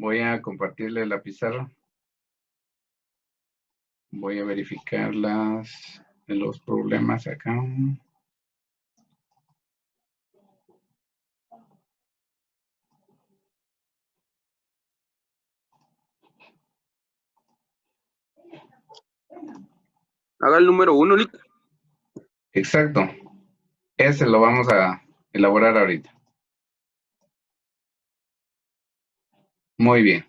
Voy a compartirle la pizarra. Voy a verificar los problemas acá. Haga el número 1, Lick. Exacto. Ese lo vamos a elaborar ahorita. Muy bien.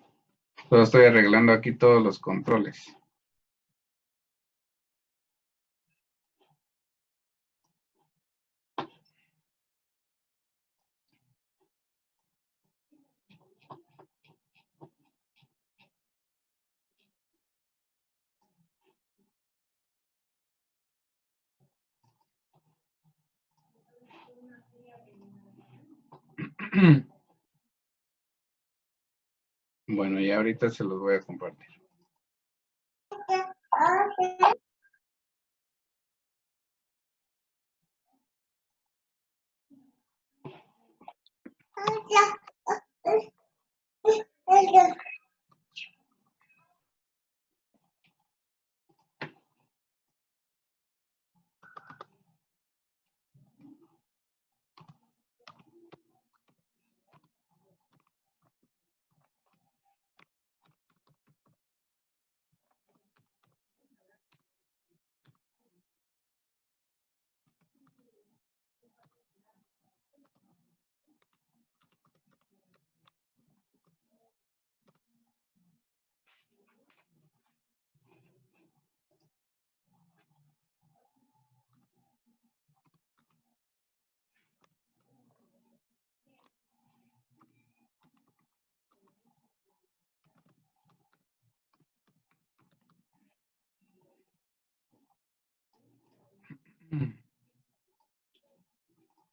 Solo estoy arreglando aquí todos los controles. Bueno, ya ahorita se los voy a compartir.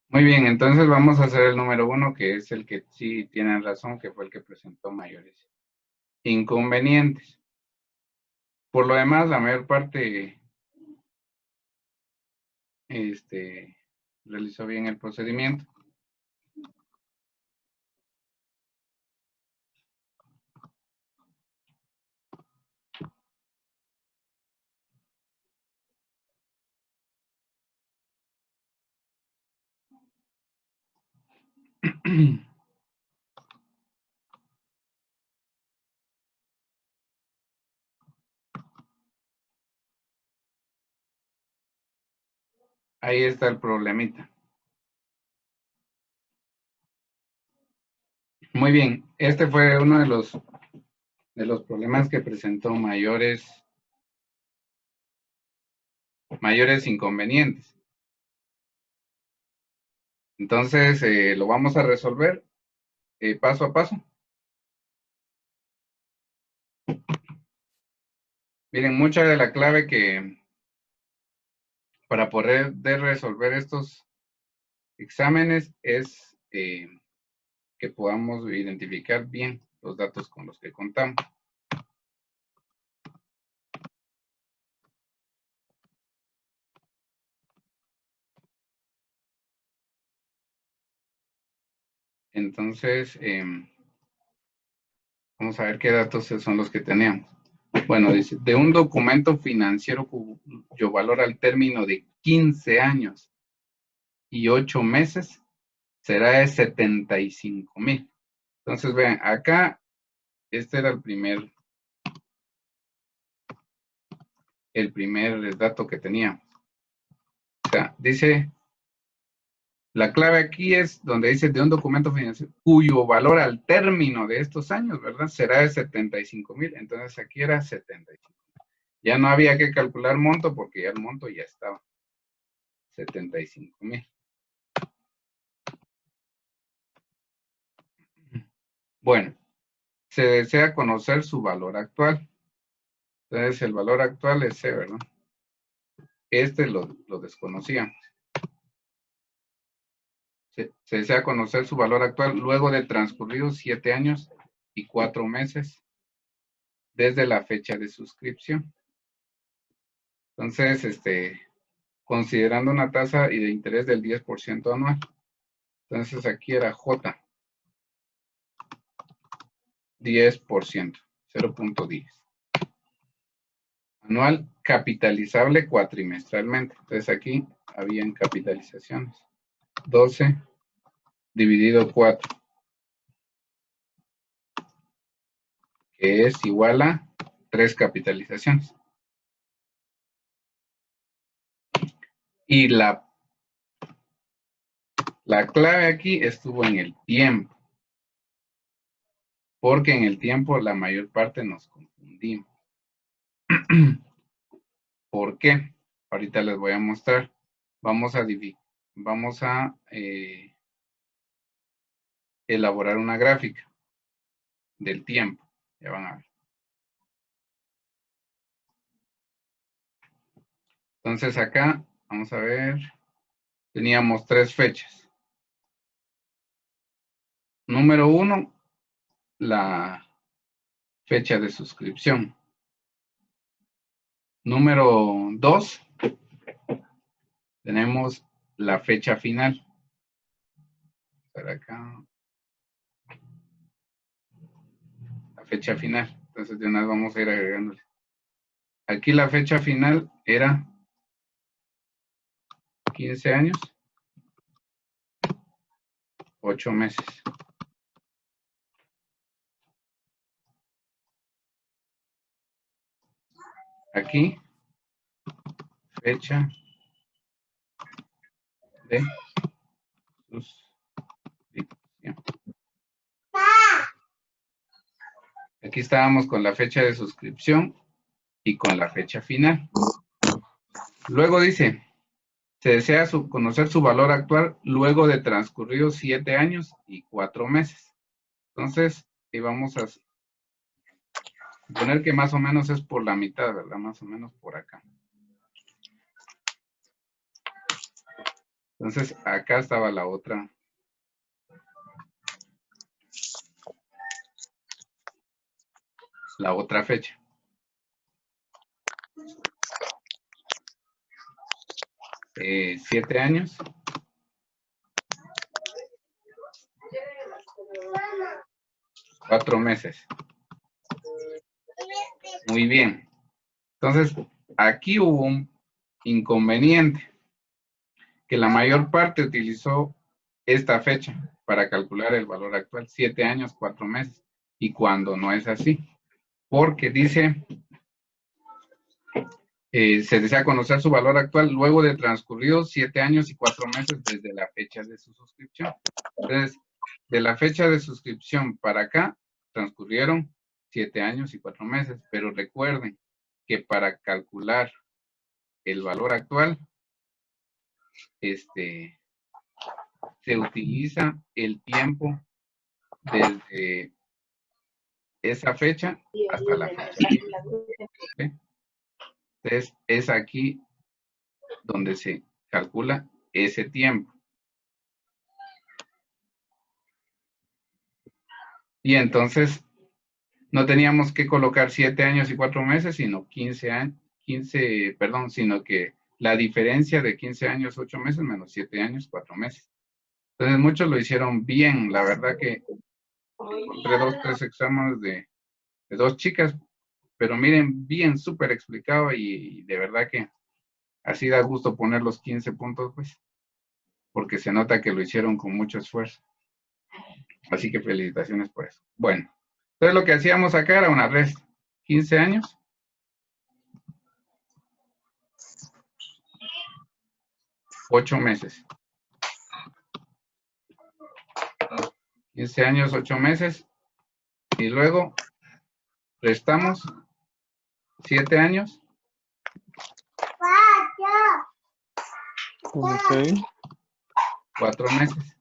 Muy bien, entonces vamos a hacer el número 1, que es el que sí tienen razón, que fue el que presentó mayores inconvenientes. Por lo demás, la mayor parte realizó bien el procedimiento. Ahí está el problemita. Muy bien, este fue uno de los problemas que presentó mayores inconvenientes. Entonces, lo vamos a resolver paso a paso. Miren, mucha de la clave para poder resolver estos exámenes es que podamos identificar bien los datos con los que contamos. Entonces, vamos a ver qué datos son los que tenemos. Bueno, dice, de un documento financiero cuyo valor al término de 15 años y 8 meses será de 75,000. Entonces, vean, acá, este era el primer dato que teníamos. O sea, dice, la clave aquí es donde dice de un documento financiero cuyo valor al término de estos años, ¿verdad? Será de 75,000. Entonces, aquí era 75. Ya no había que calcular monto porque ya el monto ya estaba. 75,000. Bueno, se desea conocer su valor actual. Entonces, el valor actual es C, ¿verdad? Este lo desconocíamos. Se desea conocer su valor actual luego de transcurridos 7 años y 4 meses desde la fecha de suscripción. Entonces, considerando una tasa de interés del 10% anual. Entonces, aquí era J. 10%, 0.10. Anual capitalizable cuatrimestralmente. Entonces aquí habían capitalizaciones. 12 dividido 4. Que es igual a 3 capitalizaciones. Y la clave aquí estuvo en el tiempo. Porque en el tiempo la mayor parte nos confundimos. ¿Por qué? Ahorita les voy a mostrar. Vamos a elaborar una gráfica del tiempo. Ya van a ver. Entonces acá, vamos a ver, teníamos 3 fechas. Número 1, la fecha de suscripción. Número 2, tenemos la fecha final. Para acá. La fecha final. Entonces de una vez vamos a ir agregándole. Aquí la fecha final era 15 años, 8 meses. Aquí, fecha de suscripción. Aquí estábamos con la fecha de suscripción y con la fecha final. Luego dice, se desea conocer su valor actual luego de transcurridos 7 años y 4 meses. Entonces, vamos a suponer que más o menos es por la mitad, ¿verdad? Más o menos por acá. Entonces, acá estaba la otra. La otra fecha. Eh, 7 años. Cuatro meses. Muy bien. Entonces, aquí hubo un inconveniente. Que la mayor parte utilizó esta fecha para calcular el valor actual. 7 años, 4 meses. Y cuando no es así. Porque dice, se desea conocer su valor actual luego de transcurridos 7 años y 4 meses desde la fecha de su suscripción. Entonces, de la fecha de suscripción para acá, transcurrieron 7 años y 4 meses. Pero recuerden que para calcular el valor actual, se utiliza el tiempo desde esa fecha hasta la fecha. ¿Okay? Entonces, es aquí donde se calcula ese tiempo. Y entonces, no teníamos que colocar 7 años y 4 meses, sino 15 años, sino que la diferencia de 15 años, 8 meses, menos 7 años, 4 meses. Entonces, muchos lo hicieron bien. La verdad que encontré 2, 3 exámenes de 2 chicas, pero miren, bien, súper explicado y de verdad que así da gusto poner los 15 puntos, pues, porque se nota que lo hicieron con mucho esfuerzo. Así que felicitaciones por eso. Bueno, entonces lo que hacíamos acá era una resta. 15 años. 8 meses. 15 años, 8 meses. Y luego restamos 7 años. Ok. 4 meses.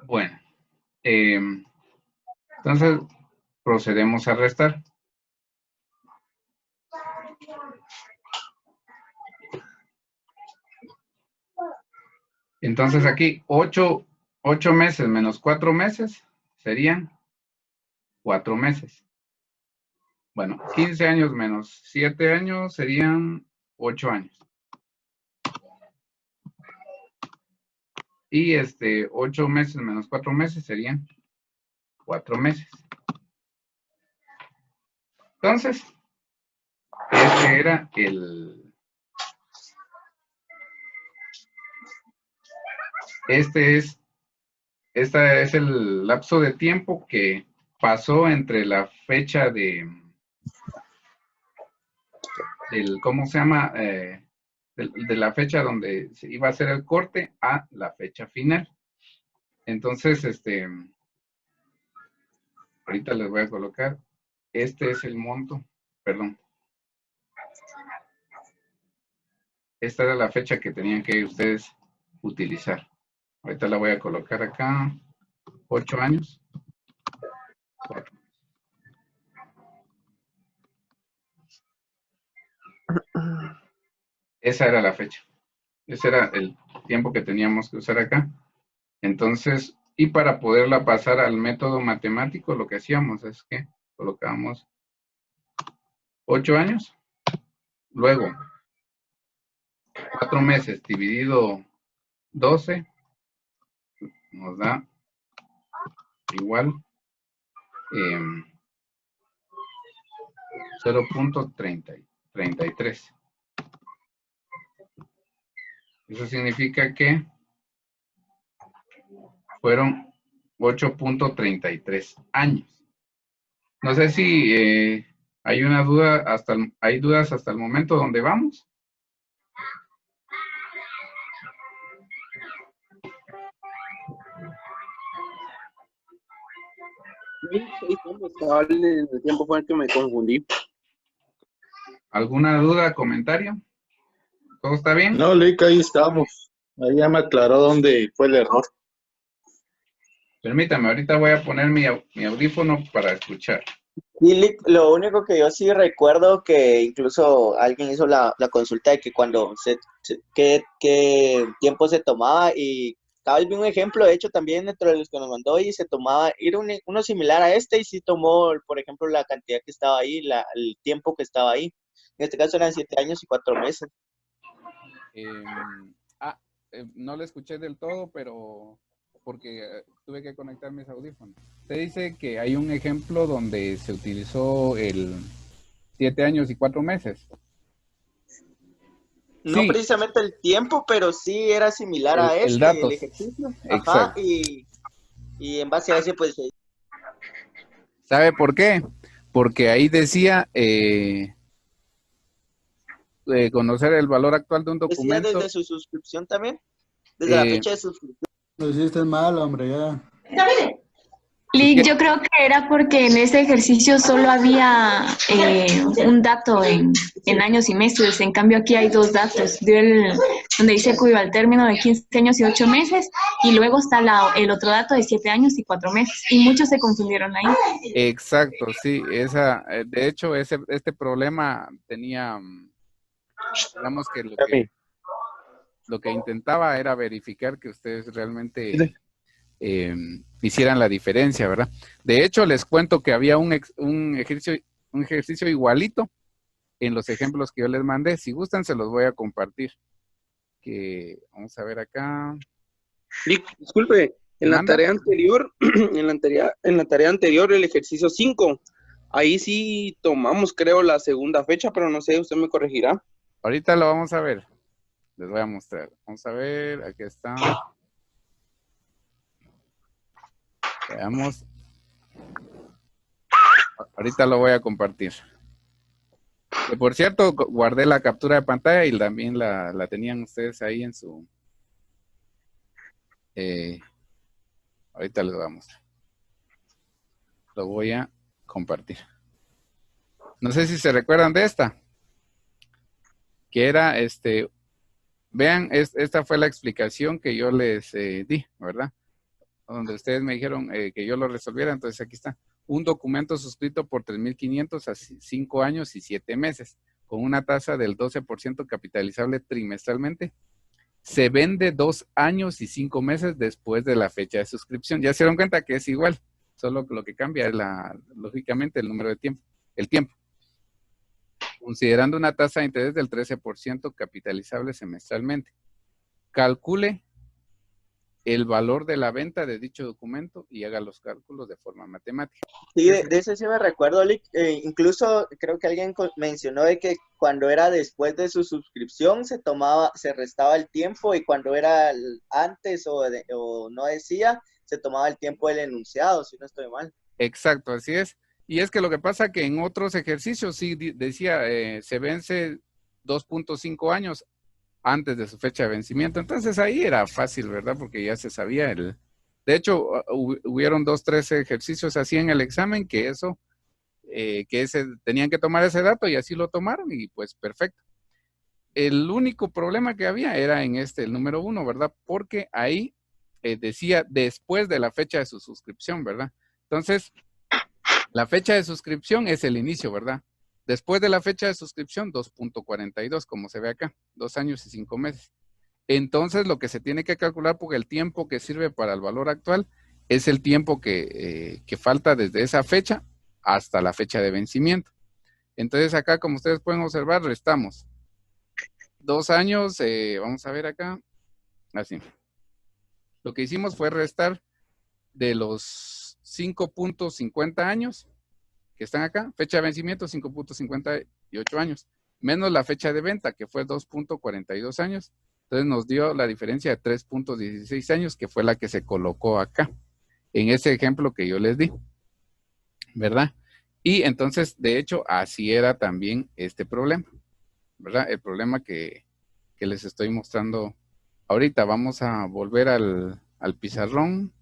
Bueno, entonces procedemos a restar. Entonces aquí 8 meses menos 4 meses serían 4 meses. Bueno, 15 años menos 7 años serían 8 años. Y 8 meses menos 4 meses serían 4 meses. Entonces, este era este es el lapso de tiempo que pasó entre la fecha ¿cómo se llama? De la fecha donde se iba a hacer el corte a la fecha final. Entonces, ahorita les voy a colocar, este es el monto, perdón. Esta era la fecha que tenían que ustedes utilizar. Ahorita la voy a colocar acá, 8 años. 4. Esa era la fecha. Ese era el tiempo que teníamos que usar acá. Entonces, y para poderla pasar al método matemático, lo que hacíamos es que colocábamos 8 años, luego 4 meses dividido 12 nos da igual 0.33. Eso significa que fueron 8.33 años. No sé si hay una duda hay dudas hasta el momento donde vamos. En el tiempo fue el que me confundí. ¿Alguna duda, comentario? ¿Todo está bien? No, Lick, ahí estamos. Ahí ya me aclaró dónde fue el error. Permítame, ahorita voy a poner mi audífono para escuchar. Y lo único que yo sí recuerdo que incluso alguien hizo la consulta de que cuando qué tiempo se tomaba y tal vez un ejemplo, de hecho también dentro de los que nos mandó y se tomaba, era uno similar a este y sí tomó, por ejemplo, la cantidad que estaba ahí, el tiempo que estaba ahí. En este caso eran 7 años y 4 meses. No lo escuché del todo, pero porque tuve que conectar mis audífonos. Usted dice que hay un ejemplo donde se utilizó el 7 años y 4 meses. No Sí, precisamente el tiempo, pero sí era similar a el dato. el ejercicio. Exacto. Ajá, y en base a ese, pues... ¿Sabe por qué? Porque ahí decía conocer el valor actual de un Decía documento. desde su suscripción también, desde la fecha de suscripción. Lo hiciste mal, hombre, ya. Lick, yo creo que era porque en ese ejercicio solo había un dato en años y meses. En cambio aquí hay dos datos, donde dice cuyo al término de 15 años y 8 meses, y luego está el otro dato de 7 años y 4 meses. Y muchos se confundieron ahí. Exacto, sí. De hecho, este problema tenía, digamos que lo que intentaba era verificar que ustedes realmente hicieran la diferencia, ¿verdad? De hecho, les cuento que había un ejercicio igualito en los ejemplos que yo les mandé. Si gustan, se los voy a compartir. Vamos a ver acá. Disculpe, en la ¿Manda? tarea anterior, en la tarea anterior, el ejercicio 5, ahí sí tomamos, creo, la segunda fecha, pero no sé, usted me corregirá. Ahorita lo vamos a ver. Les voy a mostrar. Vamos a ver, aquí está. Veamos. Ahorita lo voy a compartir. Que por cierto, guardé la captura de pantalla y también la tenían ustedes ahí en su... ahorita les voy a mostrar. Lo voy a compartir. No sé si se recuerdan de esta. Que era, vean, esta fue la explicación que yo les di, ¿verdad? Donde ustedes me dijeron que yo lo resolviera, entonces aquí está. Un documento suscrito por 3.500 a 5 años y 7 meses, con una tasa del 12% capitalizable trimestralmente se vende 2 años y 5 meses después de la fecha de suscripción. Ya se dieron cuenta que es igual, solo que lo que cambia es lógicamente el número de tiempo, el tiempo. Considerando una tasa de interés del 13% capitalizable semestralmente. Calcule el valor de la venta de dicho documento y haga los cálculos de forma matemática. Sí, de eso sí me recuerdo, Lick. Incluso creo que alguien mencionó de que cuando era después de su suscripción se restaba el tiempo, y cuando era antes o no decía, se tomaba el tiempo del enunciado, si no estoy mal. Exacto, así es. Y es que lo que pasa que en otros ejercicios sí decía, se vence 2.5 años antes de su fecha de vencimiento. Entonces ahí era fácil, ¿verdad? Porque ya se sabía De hecho, hubieron 2, 3 ejercicios así en el examen que tenían que tomar ese dato y así lo tomaron y pues perfecto. El único problema que había era en el número 1, ¿verdad? Porque ahí decía después de la fecha de su suscripción, ¿verdad? Entonces, la fecha de suscripción es el inicio, ¿verdad? Después de la fecha de suscripción, 2.42, como se ve acá, 2 años y 5 meses. Entonces, lo que se tiene que calcular, porque el tiempo que sirve para el valor actual es el tiempo que falta desde esa fecha hasta la fecha de vencimiento. Entonces, acá, como ustedes pueden observar, restamos 2 años, vamos a ver acá, así. Lo que hicimos fue restar de los 5.50 años que están acá, fecha de vencimiento 5.58 años, menos la fecha de venta, que fue 2.42 años. Entonces nos dio la diferencia de 3.16 años, que fue la que se colocó acá, en ese ejemplo que yo les di, ¿verdad? Y entonces, de hecho, así era también este problema, ¿verdad? El problema que les estoy mostrando ahorita. Vamos a volver al pizarrón.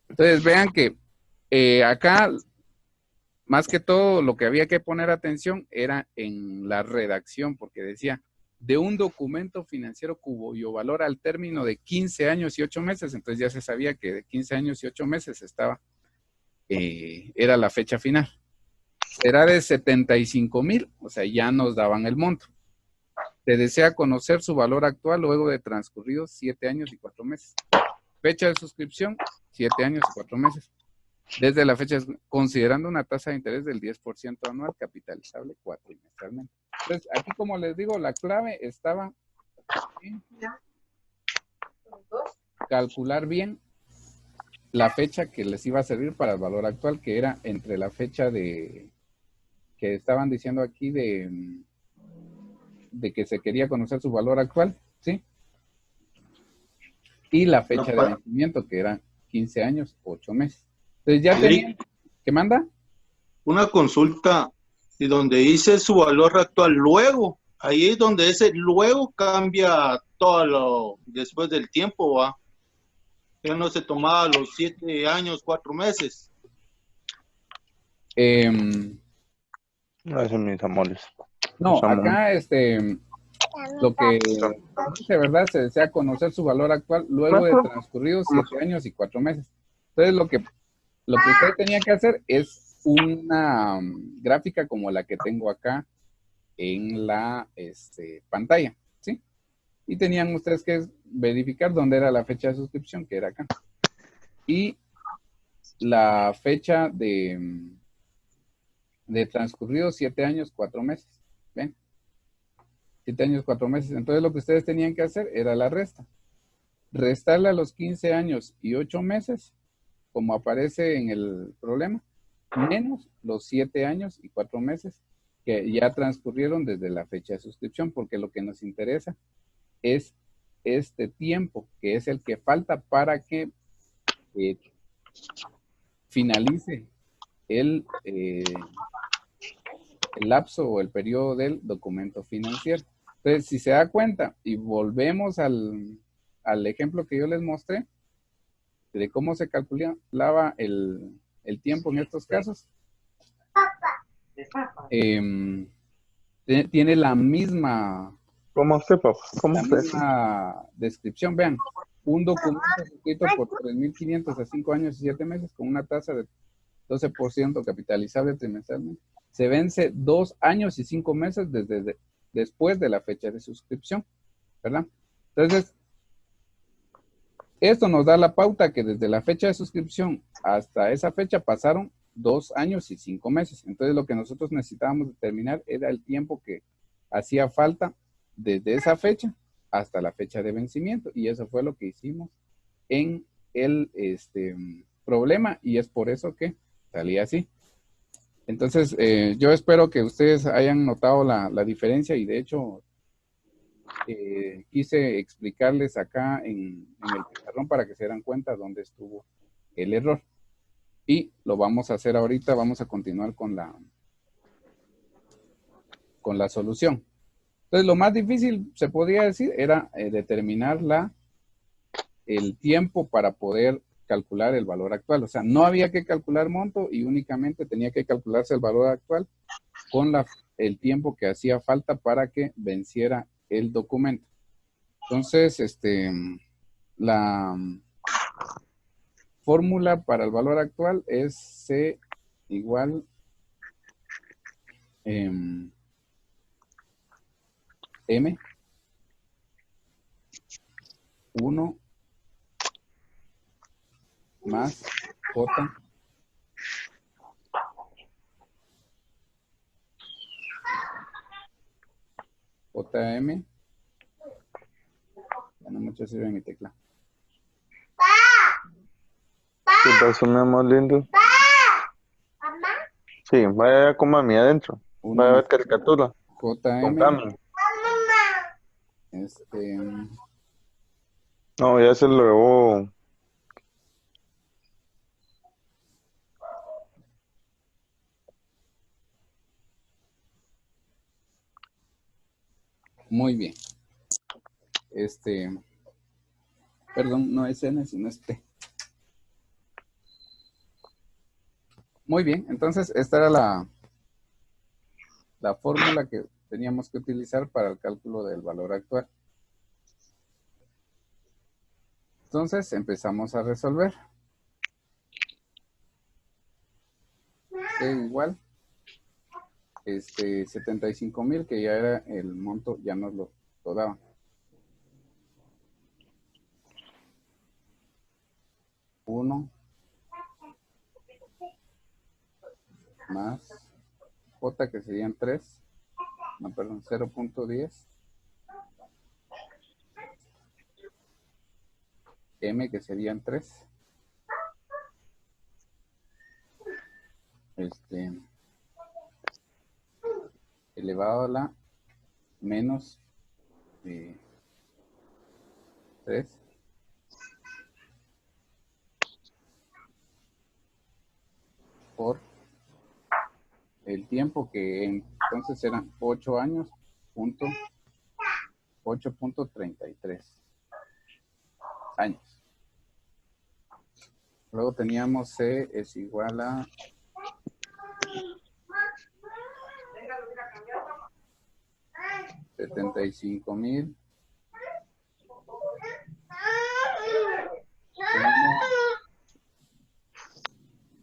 Entonces vean que acá, más que todo, lo que había que poner atención era en la redacción, porque decía, de un documento financiero cuyo valor al término de 15 años y 8 meses, entonces ya se sabía que de 15 años y 8 meses era la fecha final. Será de 75,000, o sea, ya nos daban el monto. Se desea conocer su valor actual luego de transcurridos 7 años y 4 meses. Fecha de suscripción, 7 años y 4 meses. Desde la fecha, considerando una tasa de interés del 10% anual, capitalizable cuatrimestralmente. Entonces, aquí, como les digo, la clave estaba en calcular bien la fecha que les iba a servir para el valor actual, que era entre la fecha que estaban diciendo aquí de que se quería conocer su valor actual, ¿sí? Y la fecha de vencimiento, que eran 15 años, 8 meses. Entonces ya tenían, ¿qué manda? Una consulta, y donde dice su valor actual luego, ahí es donde ese luego cambia todo lo después del tiempo, ¿va? Ya no se tomaba los 7 años, 4 meses. Gracias, mis amores. No, acá lo que dice, ¿verdad? Se desea conocer su valor actual luego de transcurridos 7 años y 4 meses. Entonces lo que usted tenía que hacer es una gráfica como la que tengo acá en la pantalla, ¿sí? Y tenían ustedes que verificar dónde era la fecha de suscripción, que era acá. Y la fecha de transcurridos 7 años, 4 meses. ¿Ven? 7 años, 4 meses. Entonces lo que ustedes tenían que hacer era la resta. Restarle a los 15 años y 8 meses, como aparece en el problema, menos los 7 años y 4 meses que ya transcurrieron desde la fecha de suscripción, porque lo que nos interesa es este tiempo, que es el que falta para que finalice el lapso o el periodo del documento financiero. Entonces, si se da cuenta y volvemos al ejemplo que yo les mostré de cómo se calculaba el tiempo en estos casos, tiene la misma descripción. Vean, un documento escrito por 3.500 a 5 años y 7 meses con una tasa de 12% capitalizable trimestralmente. Se vence 2 años y 5 meses después de la fecha de suscripción, ¿verdad? Entonces, esto nos da la pauta que desde la fecha de suscripción hasta esa fecha pasaron 2 años y 5 meses. Entonces, lo que nosotros necesitábamos determinar era el tiempo que hacía falta desde esa fecha hasta la fecha de vencimiento. Y eso fue lo que hicimos en el problema, y es por eso que salía así. Entonces, yo espero que ustedes hayan notado la diferencia, y de hecho quise explicarles acá en el pizarrón para que se dieran cuenta dónde estuvo el error. Y lo vamos a hacer ahorita, vamos a continuar con la solución. Entonces, lo más difícil, se podría decir, era determinar el tiempo para poder calcular el valor actual. O sea, no había que calcular monto y únicamente tenía que calcularse el valor actual con el tiempo que hacía falta para que venciera el documento. Entonces, la fórmula para el valor actual es C igual M M 1 más J JM. Ya no mucho sirve mi tecla. ¿Qué pasó, mi amor lindo? Sí, vaya con mami adentro. Uno Vaya a ver más caricatura. Con JM. Cami. No, ya se lo llevó. muy bien. Perdón, no es N, sino es T. Muy bien, entonces esta era la fórmula que teníamos que utilizar para el cálculo del valor actual. Entonces empezamos a resolver. Igual, 75,000, que ya era el monto, ya nos lo daba. Uno más J, que serían 3. No, perdón, 0.10. M, que serían 3. Elevado a la menos 3 por el tiempo, que entonces eran 8 años, 8.33 años. Luego teníamos C es igual a 75,000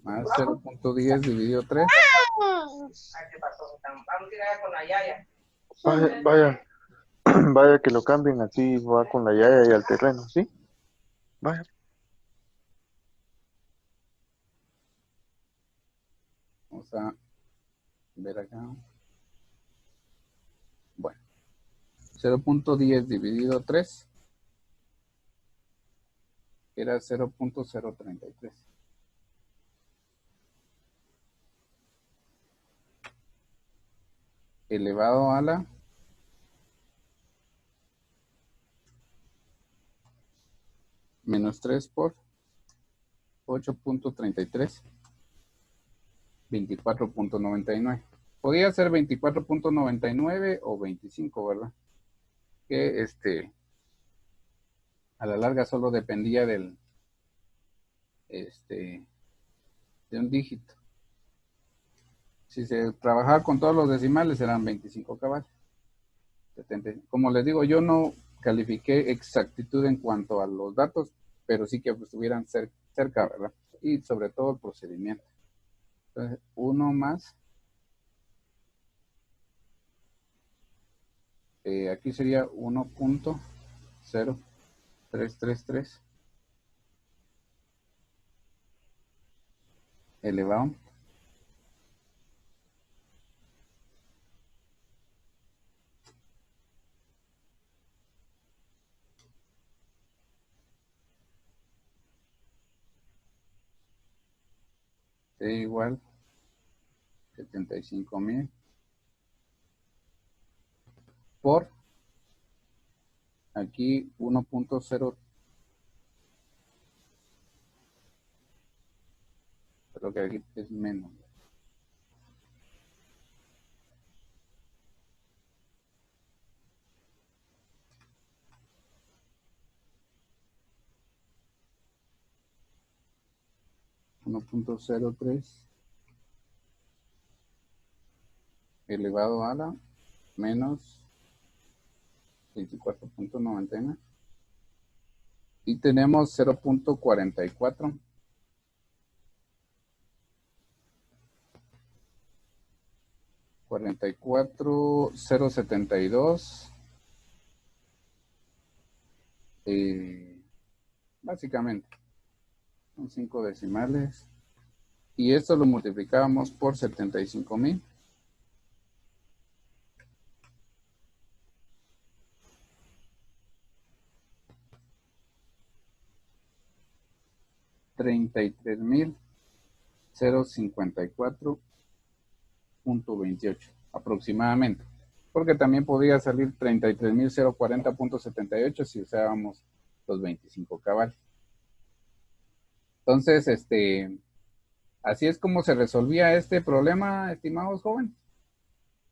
más 0.10 dividido 3. Vaya, vaya que lo cambien, así va con la yaya y al terreno, ¿sí? Vaya. Vamos a ver acá. Bueno, 0.10 dividido 3 era 0.033. Elevado a la menos 3 por 8.33, 24.99. Podía ser 24.99 o 25, ¿verdad? Que a la larga solo dependía de un dígito. Si se trabajaba con todos los decimales eran 25 cabales. 70. Como les digo, yo no califiqué exactitud en cuanto a los datos, pero sí que estuvieran cerca, ¿verdad? Y sobre todo el procedimiento. Entonces, 1 más aquí sería 1.0333 elevado sería igual 75,000 por aquí 1.0, creo que aquí es menos. .03 elevado a la menos 24.99 y tenemos 0.44 44,072 básicamente son 5 decimales y esto lo multiplicábamos por 75,000 33,054.28 aproximadamente, porque también podría salir 33,040.78 si usábamos los 25 cabales. Entonces, así es como se resolvía este problema, estimados jóvenes.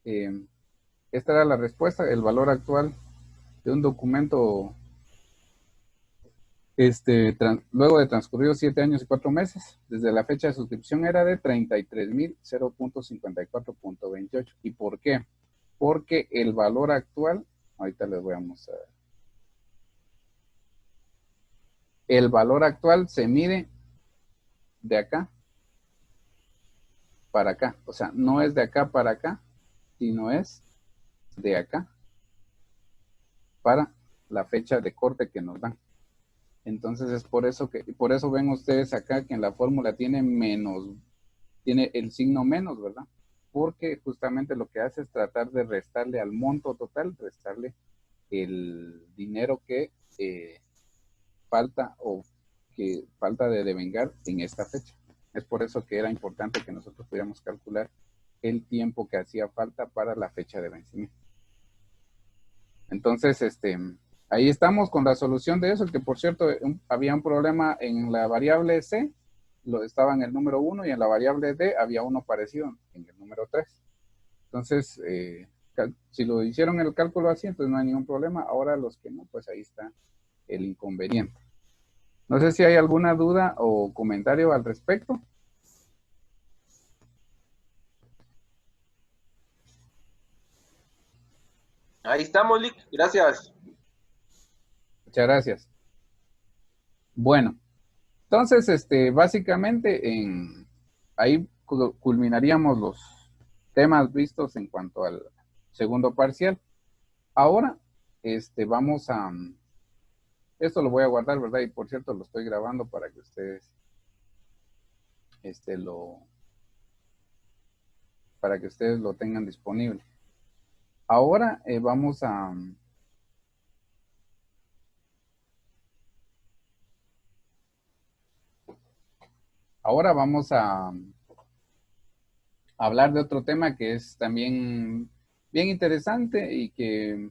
Esta era la respuesta, el valor actual de un documento luego de transcurridos 7 años y 4 meses, desde la fecha de suscripción era de 33,054.28. ¿Y por qué? Porque el valor actual, ahorita les voy a mostrar. El valor actual se mide de acá para acá. O sea, no es de acá para acá, sino es de acá para la fecha de corte que nos dan. Entonces es por eso ven ustedes acá que en la fórmula tiene el signo menos, ¿verdad? Porque justamente lo que hace es tratar de restarle al monto total, restarle el dinero que falta o que falta de devengar en esta fecha. Es por eso que era importante que nosotros pudiéramos calcular el tiempo que hacía falta para la fecha de vencimiento. Entonces, ahí estamos con la solución de eso, que por cierto, había un problema en la variable C, estaba en el número 1 y en la variable D había uno parecido en el número 3. Entonces, si lo hicieron el cálculo así, entonces no hay ningún problema. Ahora los que no, pues ahí está el inconveniente. No sé si hay alguna duda o comentario al respecto. Ahí estamos, Lick. Gracias. Muchas gracias. Bueno, entonces, básicamente ahí culminaríamos los temas vistos en cuanto al segundo parcial. Ahora, vamos a... Esto lo voy a guardar, ¿verdad? Y por cierto, lo estoy grabando para que ustedes para que ustedes lo tengan disponible. Ahora vamos a... Ahora vamos a hablar de otro tema que es también bien interesante y que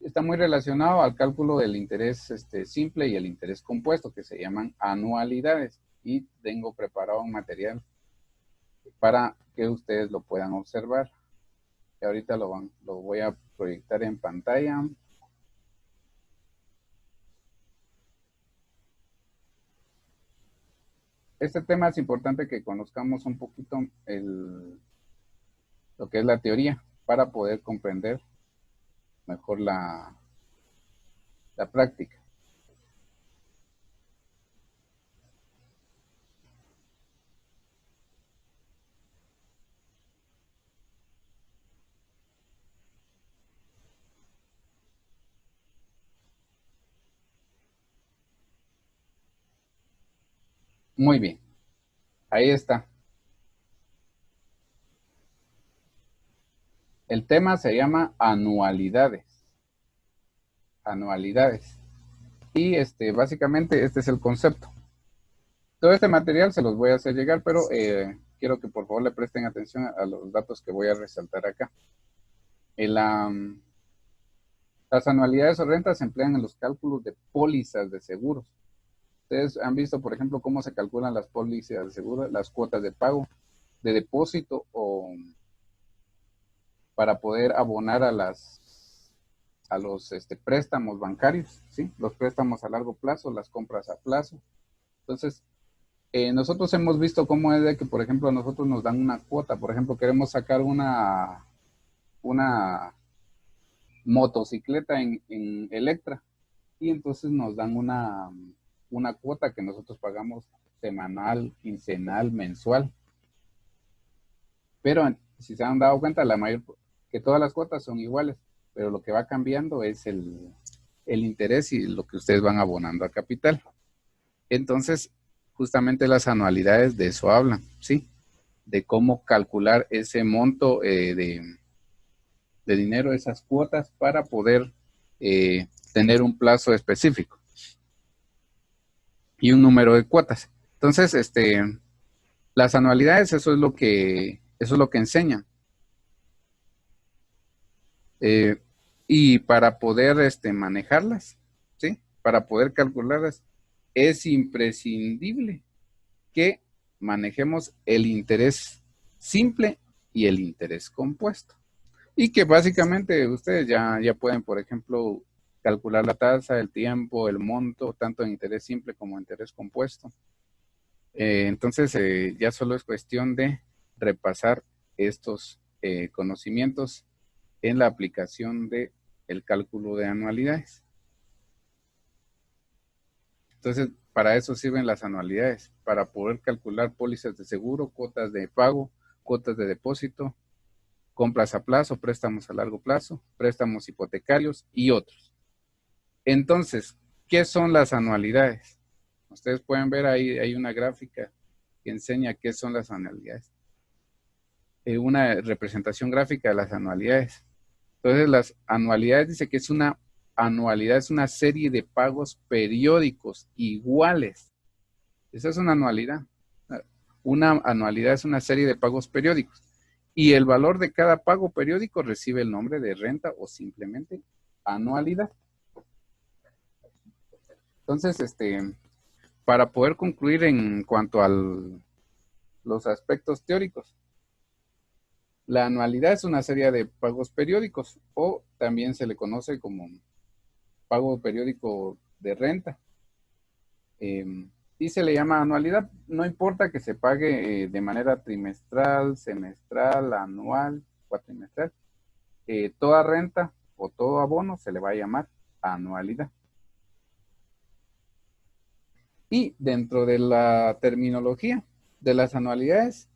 está muy relacionado al cálculo del interés simple y el interés compuesto, que se llaman anualidades. Y tengo preparado un material para que ustedes lo puedan observar. Y ahorita lo voy a proyectar en pantalla. Este tema es importante que conozcamos un poquito lo que es la teoría para poder comprender mejor la práctica. Muy bien. Ahí está. El tema se llama anualidades. Anualidades. Y básicamente este es el concepto. Todo este material se los voy a hacer llegar, pero quiero que por favor le presten atención a los datos que voy a resaltar acá. Las anualidades o rentas se emplean en los cálculos de pólizas de seguros. Ustedes han visto, por ejemplo, cómo se calculan las pólizas de seguro, las cuotas de pago, de depósito o para poder abonar a los préstamos bancarios, ¿sí? Los préstamos a largo plazo, las compras a plazo. Entonces, nosotros hemos visto cómo es de que, por ejemplo, a nosotros nos dan una cuota. Por ejemplo, queremos sacar una motocicleta en Electra y entonces nos dan una cuota que nosotros pagamos semanal, quincenal, mensual. Pero si se han dado cuenta, que todas las cuotas son iguales, pero lo que va cambiando es el interés y lo que ustedes van abonando a capital. Entonces, justamente las anualidades de eso hablan, ¿sí? De cómo calcular ese monto de dinero, esas cuotas, para poder tener un plazo específico y un número de cuotas. Entonces, las anualidades, eso es lo que enseñan. Y para poder manejarlas, ¿sí? Para poder calcularlas, es imprescindible que manejemos el interés simple y el interés compuesto. Y que básicamente ustedes ya pueden, por ejemplo, calcular la tasa, el tiempo, el monto, tanto en interés simple como en interés compuesto. Entonces, ya solo es cuestión de repasar estos conocimientos en la aplicación del cálculo de anualidades. Entonces, para eso sirven las anualidades, para poder calcular pólizas de seguro, cuotas de pago, cuotas de depósito, compras a plazo, préstamos a largo plazo, préstamos hipotecarios y otros. Entonces, ¿qué son las anualidades? Ustedes pueden ver ahí, hay una gráfica que enseña qué son las anualidades. Una representación gráfica de las anualidades. Entonces, las anualidades dice que es una anualidad, es una serie de pagos periódicos iguales. Esa es una anualidad. Una anualidad es una serie de pagos periódicos. Y el valor de cada pago periódico recibe el nombre de renta o simplemente anualidad. Entonces, para poder concluir en cuanto a los aspectos teóricos, la anualidad es una serie de pagos periódicos o también se le conoce como pago periódico de renta. Y se le llama anualidad. No importa que se pague de manera trimestral, semestral, anual, cuatrimestral. Toda renta o todo abono se le va a llamar anualidad. Y dentro de la terminología de las anualidades,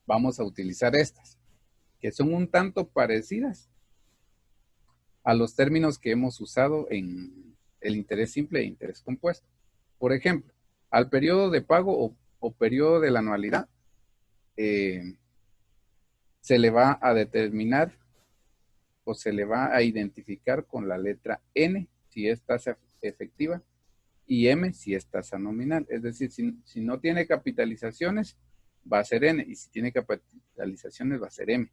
vamos a utilizar estas, que son un tanto parecidas a los términos que hemos usado en el interés simple e interés compuesto. Por ejemplo, al periodo de pago o periodo de la anualidad, se le va a determinar o se le va a identificar con la letra N si es tasa efectiva y M si es tasa nominal. Es decir, si no tiene capitalizaciones, va a ser N, y si tiene capitalizaciones va a ser M.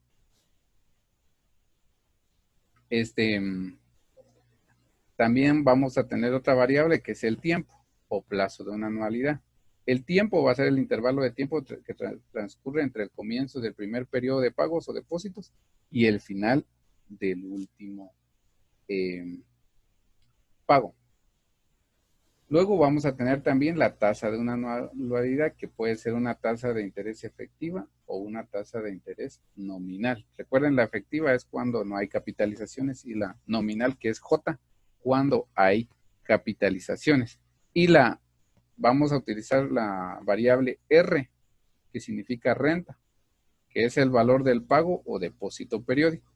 También vamos a tener otra variable que es el tiempo o plazo de una anualidad. El tiempo va a ser el intervalo de tiempo que transcurre entre el comienzo del primer periodo de pagos o depósitos y el final del último pago. Luego vamos a tener también la tasa de una anualidad, que puede ser una tasa de interés efectiva o una tasa de interés nominal. Recuerden, la efectiva es cuando no hay capitalizaciones y la nominal, que es J, cuando hay capitalizaciones. Y vamos a utilizar la variable R, que significa renta, que es el valor del pago o depósito periódico.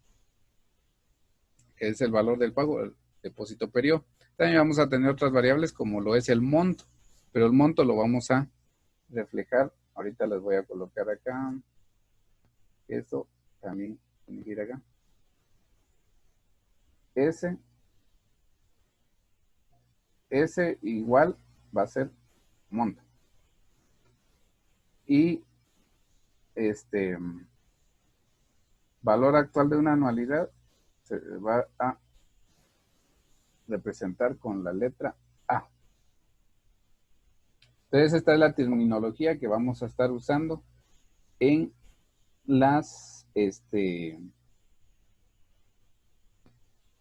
Que es el valor del pago o depósito También vamos a tener otras variables como lo es el monto, pero el monto lo vamos a reflejar. Ahorita les voy a colocar acá. Eso también tiene que ir acá. S igual va a ser monto. Y valor actual de una anualidad se va a representar con la letra A. Entonces esta es la terminología que vamos a estar usando en las en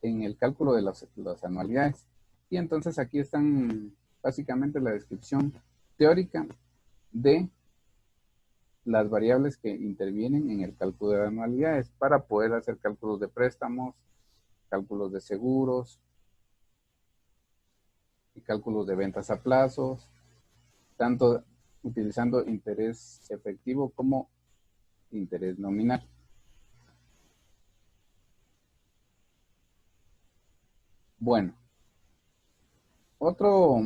el cálculo de las anualidades. Y entonces aquí están básicamente la descripción teórica de las variables que intervienen en el cálculo de anualidades para poder hacer cálculos de préstamos, cálculos de seguros y cálculos de ventas a plazos, tanto utilizando interés efectivo como interés nominal. Bueno, otro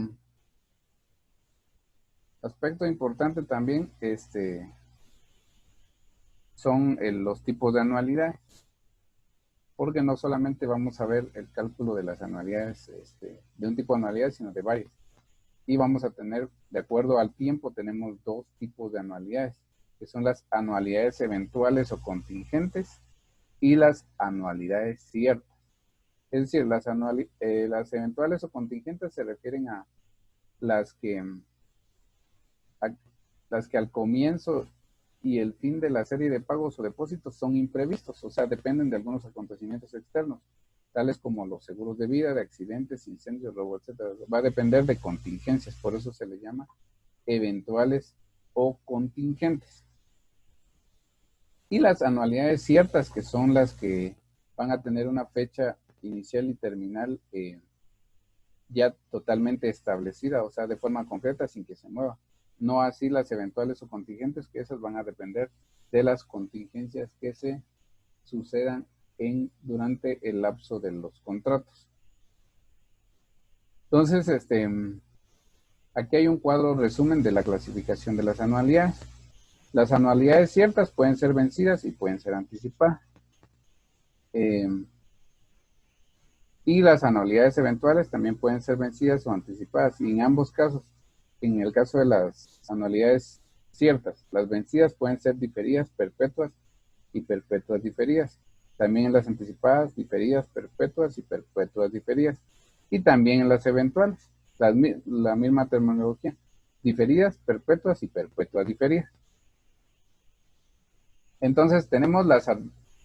aspecto importante también son los tipos de anualidades, porque no solamente vamos a ver el cálculo de las anualidades de un tipo de anualidad, sino de varias. Y vamos a tener, de acuerdo al tiempo, tenemos dos tipos de anualidades, que son las anualidades eventuales o contingentes y las anualidades ciertas. Es decir, las eventuales o contingentes se refieren a las que al comienzo y el fin de la serie de pagos o depósitos son imprevistos, o sea, dependen de algunos acontecimientos externos, tales como los seguros de vida, de accidentes, incendios, robo, etcétera. Va a depender de contingencias, por eso se le llama eventuales o contingentes. Y las anualidades ciertas, que son las que van a tener una fecha inicial y terminal ya totalmente establecida, o sea, de forma concreta, sin que se mueva. No así las eventuales o contingentes, que esas van a depender de las contingencias que se sucedan durante el lapso de los contratos. Entonces, aquí hay un cuadro resumen de la clasificación de las anualidades. Las anualidades ciertas pueden ser vencidas y pueden ser anticipadas. Y las anualidades eventuales también pueden ser vencidas o anticipadas. Y en ambos casos, en el caso de las anualidades ciertas, las vencidas pueden ser diferidas, perpetuas y perpetuas diferidas. También en las anticipadas, diferidas, perpetuas y perpetuas diferidas. Y también en las eventuales, la misma terminología, diferidas, perpetuas y perpetuas diferidas. Entonces tenemos las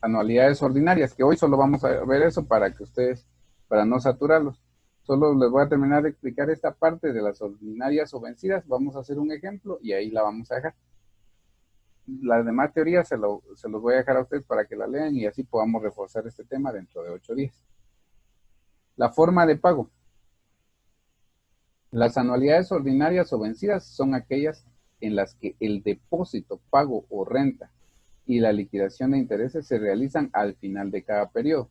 anualidades ordinarias, que hoy solo vamos a ver eso para que ustedes, para no saturarlos. Solo les voy a terminar de explicar esta parte de las ordinarias o vencidas. Vamos a hacer un ejemplo y ahí la vamos a dejar. Las demás teorías se los voy a dejar a ustedes para que la lean y así podamos reforzar este tema dentro de 8 días. La forma de pago. Las anualidades ordinarias o vencidas son aquellas en las que el depósito, pago o renta y la liquidación de intereses se realizan al final de cada periodo.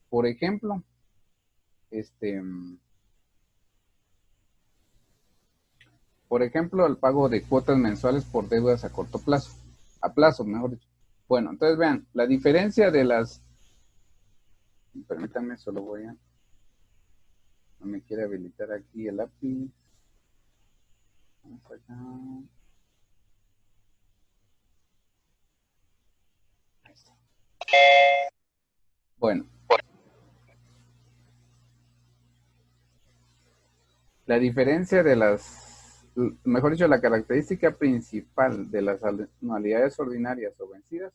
Por ejemplo, el pago de cuotas mensuales por deudas a corto plazo, a plazo, mejor dicho. Bueno, entonces vean, la diferencia de las, permítanme, solo voy a, no me quiere habilitar aquí el lápiz. Vamos acá. Ahí está. Bueno. La diferencia de mejor dicho, la característica principal de las anualidades ordinarias o vencidas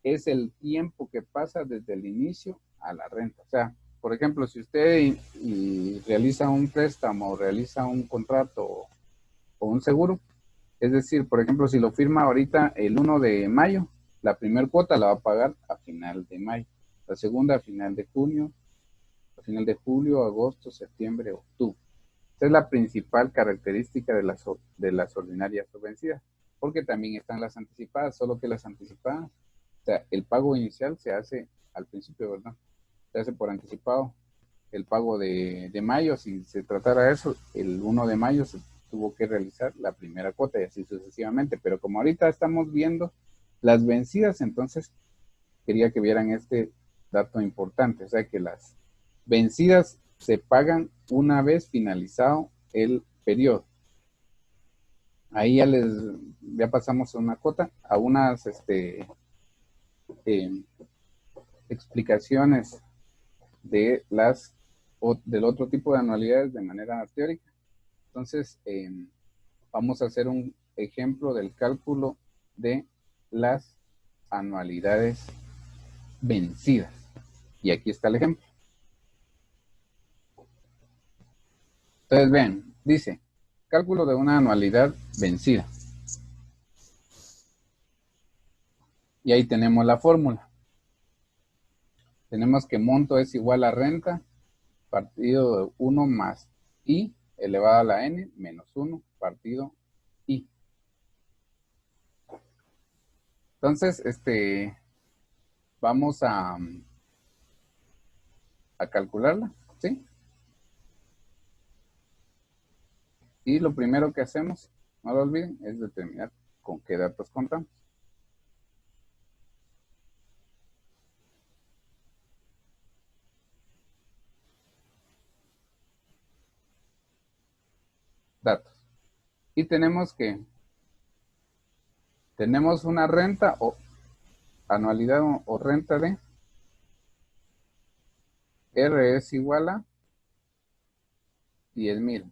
es el tiempo que pasa desde el inicio a la renta. O sea, por ejemplo, si usted realiza un préstamo o realiza un contrato o un seguro, es decir, por ejemplo, si lo firma ahorita el 1 de mayo, la primera cuota la va a pagar a final de mayo, la segunda a final de junio, a final de julio, agosto, septiembre, octubre. Esa es la principal característica de las ordinarias o vencidas, porque también están las anticipadas, solo que las anticipadas, o sea, el pago inicial se hace al principio, ¿verdad? Se hace por anticipado, el pago de mayo, si se tratara de eso, el 1 de mayo se tuvo que realizar la primera cuota y así sucesivamente. Pero como ahorita estamos viendo las vencidas, entonces quería que vieran este dato importante, o sea que las vencidas se pagan una vez finalizado el periodo. Ahí ya pasamos a una cuota, a unas explicaciones de del otro tipo de anualidades de manera teórica. Entonces, vamos a hacer un ejemplo del cálculo de las anualidades vencidas. Y aquí está el ejemplo. Entonces, ven, dice, cálculo de una anualidad vencida. Y ahí tenemos la fórmula. Tenemos que monto es igual a renta partido de 1 más I elevado a la N menos 1 partido I. Entonces, vamos a calcularla, ¿sí? Y lo primero que hacemos, no lo olviden, es determinar con qué datos contamos. Datos. Y tenemos una renta o anualidad o renta de R es igual a 10,000.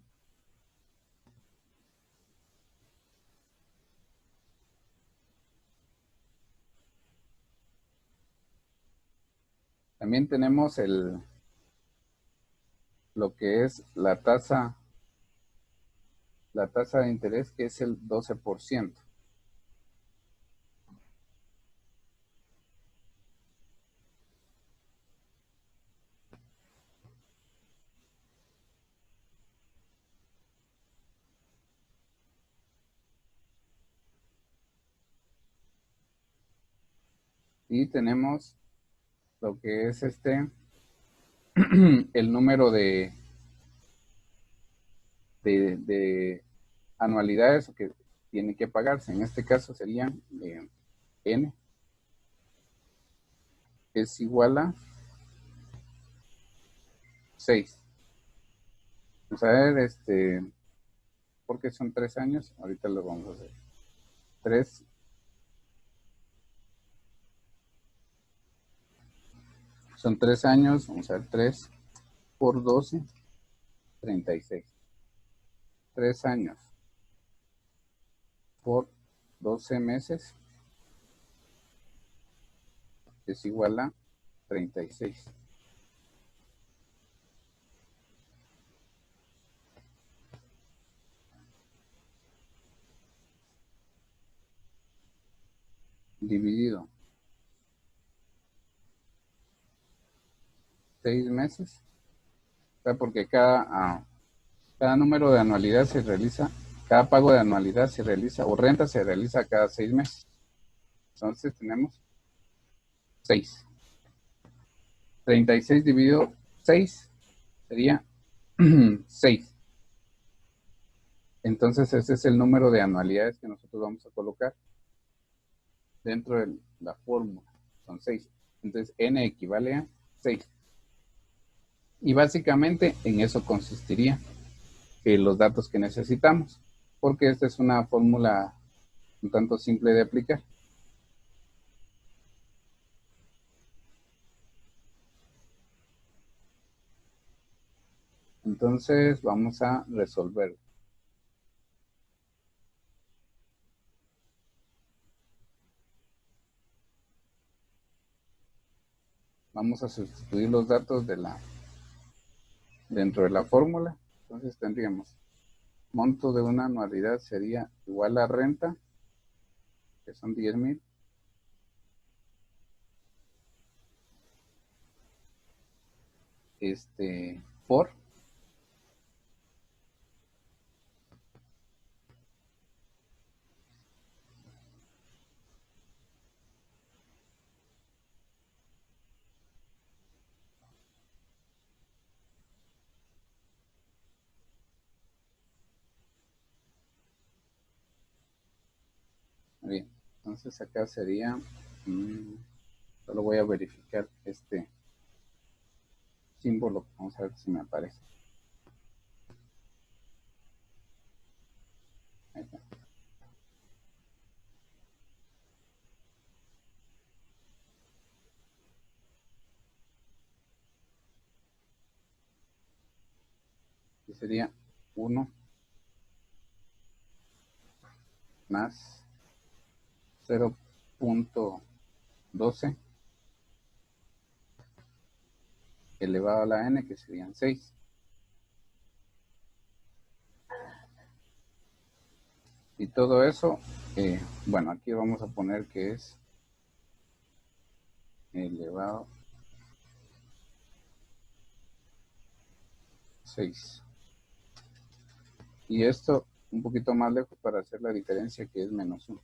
También tenemos lo que es la tasa de interés, que es el 12%. Y tenemos lo que es el número de anualidades que tiene que pagarse. En este caso serían N es igual a 6. Vamos a ver, porque son 3 años, ahorita lo vamos a hacer. 3 son 3 años, vamos a ver, 3 por 12, 36. 3 años por 12 meses es igual a 36. Dividido 6 meses. O sea, porque cada número de anualidad se realiza, cada pago de anualidad se realiza, o renta se realiza cada 6 meses. Entonces tenemos 6. 36 dividido 6 sería 6. Entonces ese es el número de anualidades que nosotros vamos a colocar dentro de la fórmula. Son 6. Entonces N equivale a 6. Y básicamente en eso consistiría los datos que necesitamos, porque esta es una fórmula un tanto simple de aplicar. Entonces vamos a resolver. Vamos a sustituir los datos dentro de la fórmula. Entonces tendríamos monto de una anualidad sería igual a renta, que son 10,000. Por Entonces acá sería, solo voy a verificar este símbolo. Vamos a ver si me aparece. Ahí está. Y sería 1 más 0.12 elevado a la n, que serían 6. Y todo eso, bueno, aquí vamos a poner que es elevado 6. Y esto un poquito más lejos para hacer la diferencia, que es menos 1.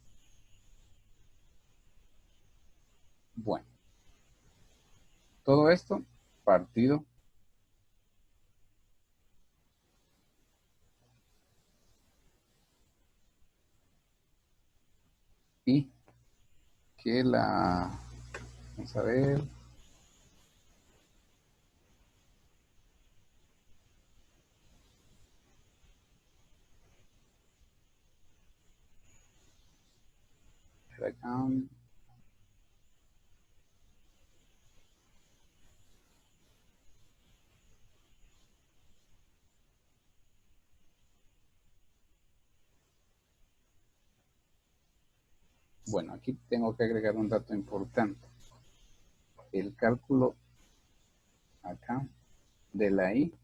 Bueno, todo esto partido y que vamos a ver, acá, bueno, aquí tengo que agregar un dato importante. El cálculo acá de la I,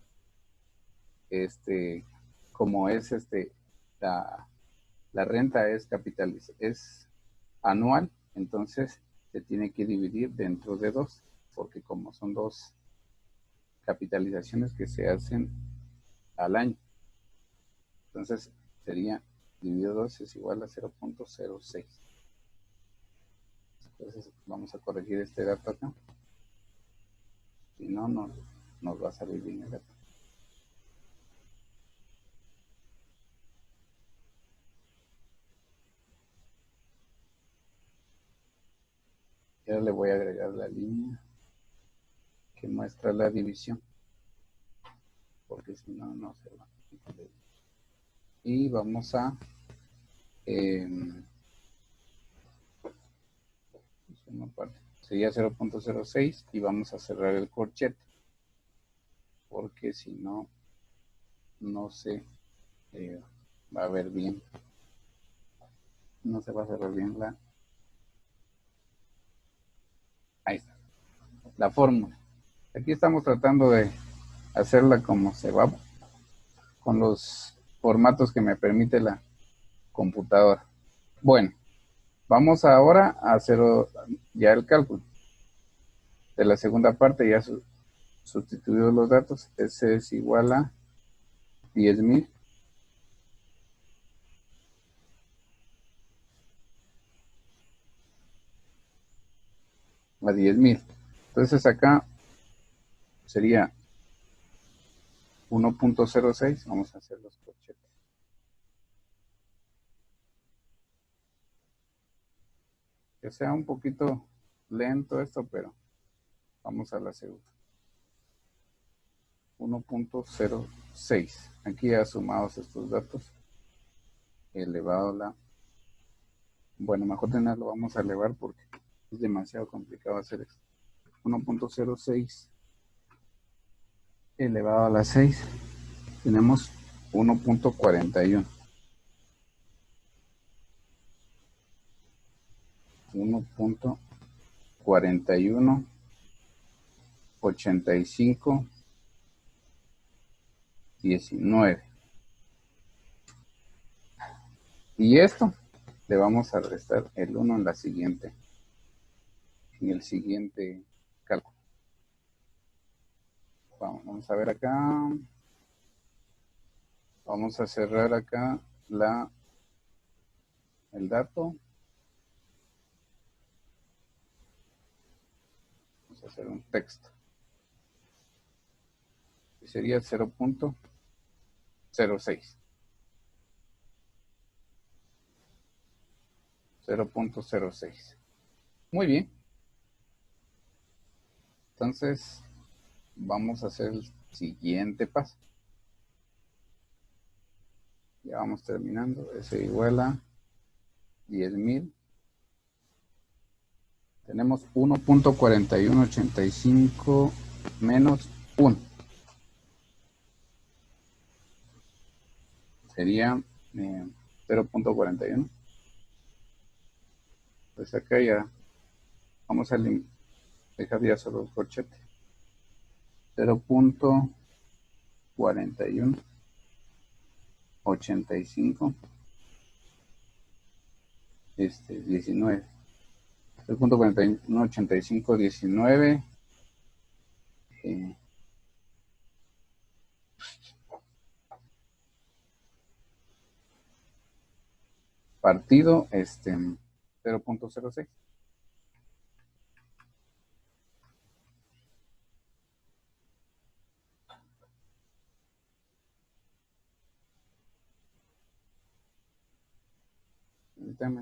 como es la renta es es anual, entonces se tiene que dividir dentro de 2, porque como son 2 capitalizaciones que se hacen al año, entonces sería dividido 2 es igual a 0.06. Entonces vamos a corregir este dato acá, si no, nos va a salir bien el dato. Y ahora le voy a agregar la línea que muestra la división, porque si no, no se va a entender. Y vamos a sería 0.06 y vamos a cerrar el corchete, porque si no, no se va a ver bien, no se va a cerrar bien ahí está, la fórmula. Aquí estamos tratando de hacerla como se va, con los formatos que me permite la computadora. Bueno, vamos ahora a hacer ya el cálculo de la segunda parte, ya sustituidos los datos. Ese es igual a 10,000 a 10,000. Entonces acá sería 1.06. Vamos a hacer los corchetes. Que sea un poquito lento esto, pero vamos a la segunda. 1.06. Aquí ya sumados estos datos, elevado a la... Bueno, mejor tenerlo, vamos a elevar porque es demasiado complicado hacer esto. 1.06 elevado a la 6. Tenemos 1.41. 1.41 85 19. Y esto le vamos a restar el 1 en el siguiente cálculo. Vamos a ver acá. Vamos a cerrar acá el dato. Vamos a hacer un texto. Y sería 0.06. 0.06. Muy bien. Entonces, vamos a hacer el siguiente paso. Ya vamos terminando. S igual a 10.000. Tenemos 1.4185 menos 1. Sería 0.41. Pues acá ya vamos a dejar ya solo el corchete. 0.4185 19. 0.4185 19 partido 0.06.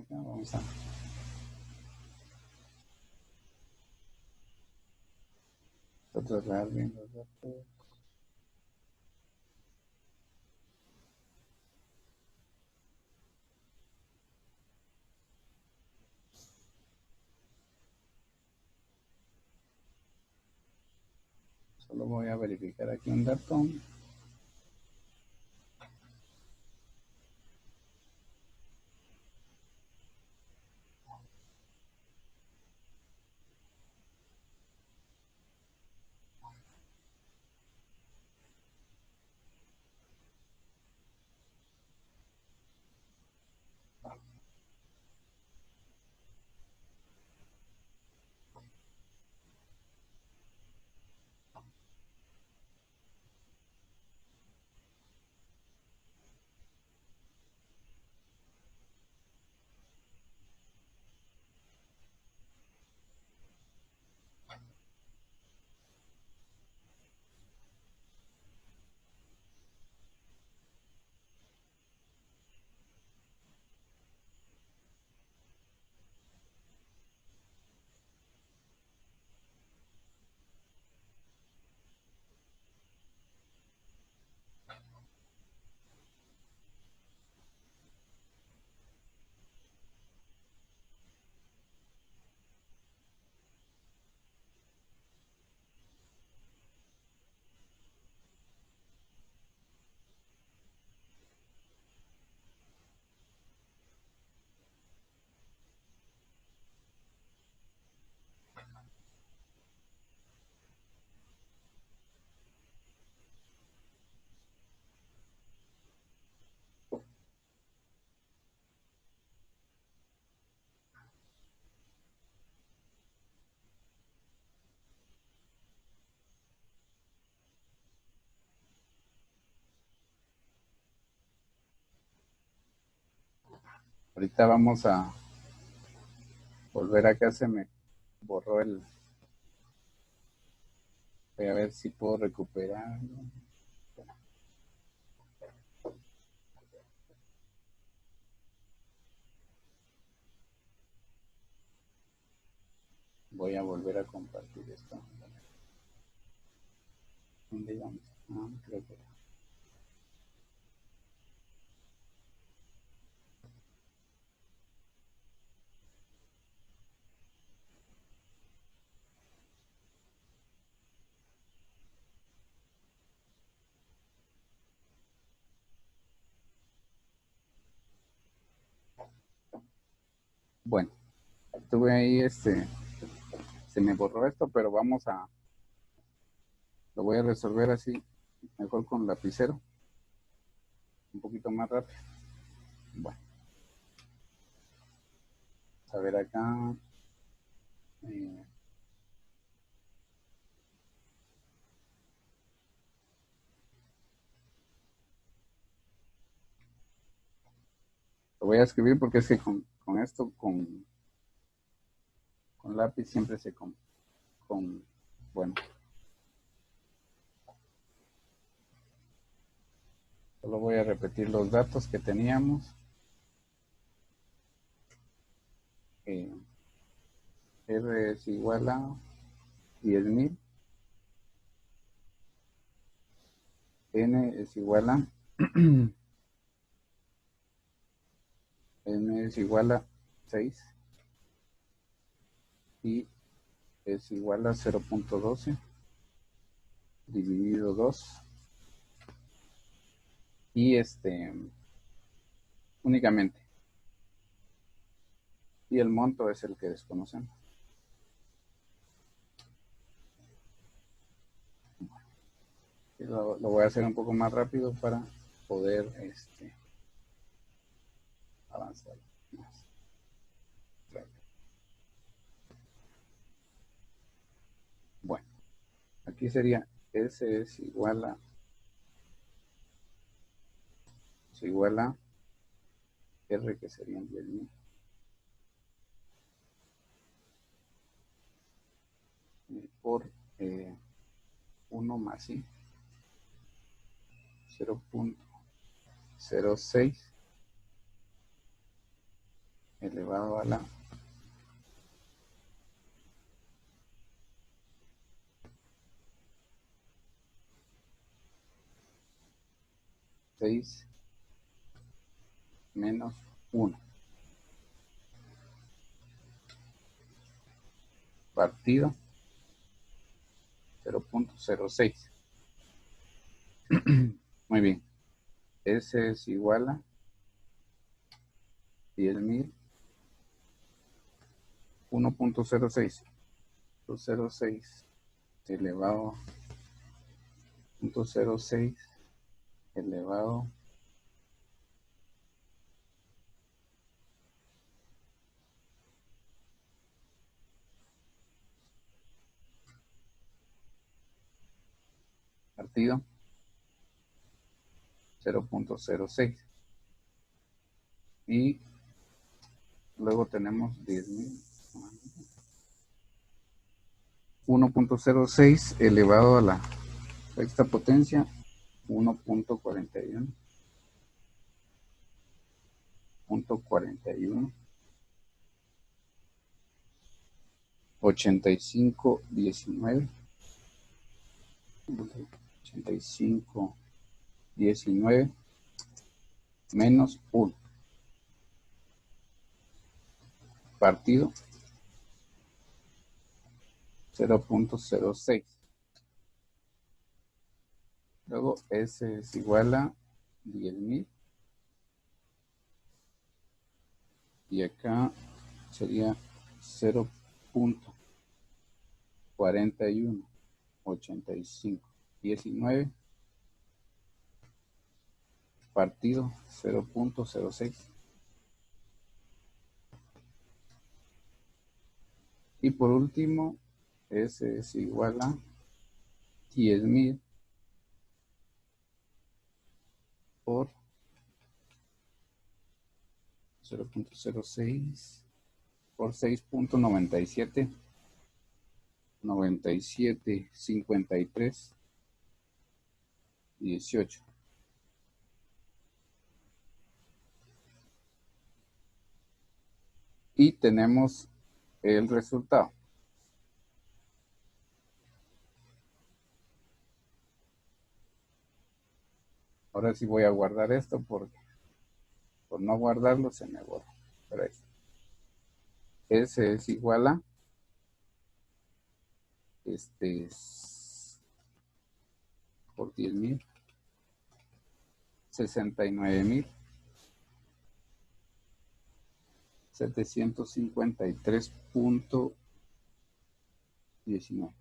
Vamos a trasladar bien los datos. Solo voy a verificar aquí un dato. Ahorita vamos a volver acá. Se me borró el... Voy a ver si puedo recuperarlo. Voy a volver a compartir esto. ¿Dónde vamos? Creo que... Bueno, estuve ahí, se me borró esto, pero vamos a... Lo voy a resolver así, mejor con lapicero. Un poquito más rápido. Bueno. A ver acá. Lo voy a escribir porque es que con esto, con lápiz siempre se bueno. Solo voy a repetir los datos que teníamos. R es igual a 10.000. N es igual a N es igual a 6 y es igual a 0.12 dividido 2 y únicamente. Y el monto es el que desconocemos. Lo voy a hacer un poco más rápido para poder avanzar más rápido. Bueno, aquí sería S es igual a R, que serían 10.000 por 1 más I, 0.06 elevado a la 6 menos 1 partido 0.06. Muy bien. S es igual a 10.000 1.06 0.06 elevado 0.06 elevado partido 0.06 y luego tenemos 10.000 1.06 elevado a la sexta potencia 1.41 8519 menos 1 partido 0.06. Luego S es igual a 10.000 y acá sería 0.418519 partido 0.06. Y por último, S es igual a 10.000 por 0.06 por 6.97 53 18. Y tenemos el resultado. Ahora sí voy a guardar esto porque por no guardarlo se me borra. Pero ahí. S es igual a por 10.000 69.753.19.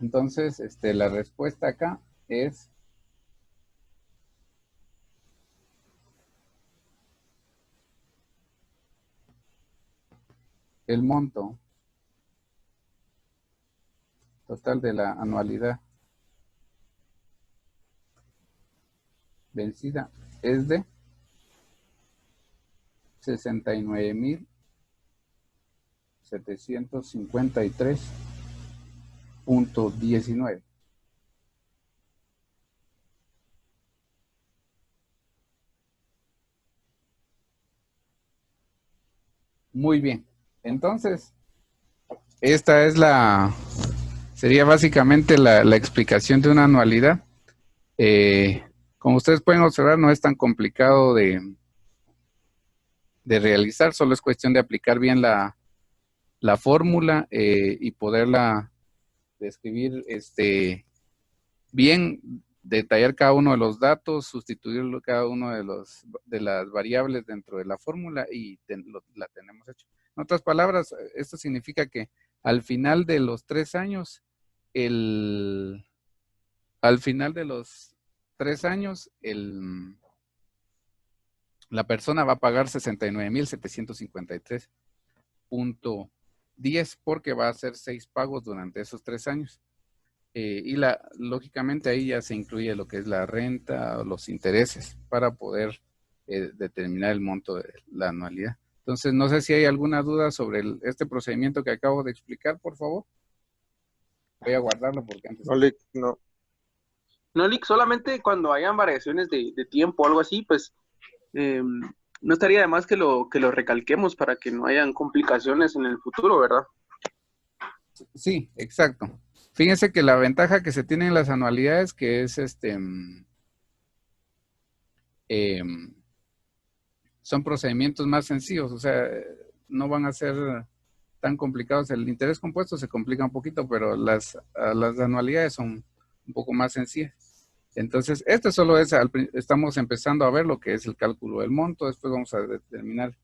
Entonces, la respuesta acá es el monto total de la anualidad vencida es de 69.753.19. Muy bien. Entonces, esta es sería básicamente la explicación de una anualidad. Como ustedes pueden observar, no es tan complicado de realizar, solo es cuestión de aplicar bien la fórmula y poderla describir bien, detallar cada uno de los datos, sustituirlo cada uno de las variables dentro de la fórmula y la tenemos hecho. En otras palabras, esto significa que al final de los 3 años, la persona va a pagar 69,753.10 porque va a hacer 6 pagos durante esos 3 años. Y lógicamente ahí ya se incluye lo que es la renta o los intereses para poder determinar el monto de la anualidad. Entonces, no sé si hay alguna duda sobre este procedimiento que acabo de explicar, por favor. Voy a guardarlo porque antes... No. No, Lick, solamente cuando hayan variaciones de tiempo o algo así, pues no estaría de más que lo recalquemos para que no hayan complicaciones en el futuro, ¿verdad? Sí, exacto. Fíjense que la ventaja que se tiene en las anualidades que es son procedimientos más sencillos, o sea, no van a ser tan complicados. El interés compuesto se complica un poquito, pero las anualidades son un poco más sencillas. Entonces, esto solo es, estamos empezando a ver lo que es el cálculo del monto, después vamos a determinar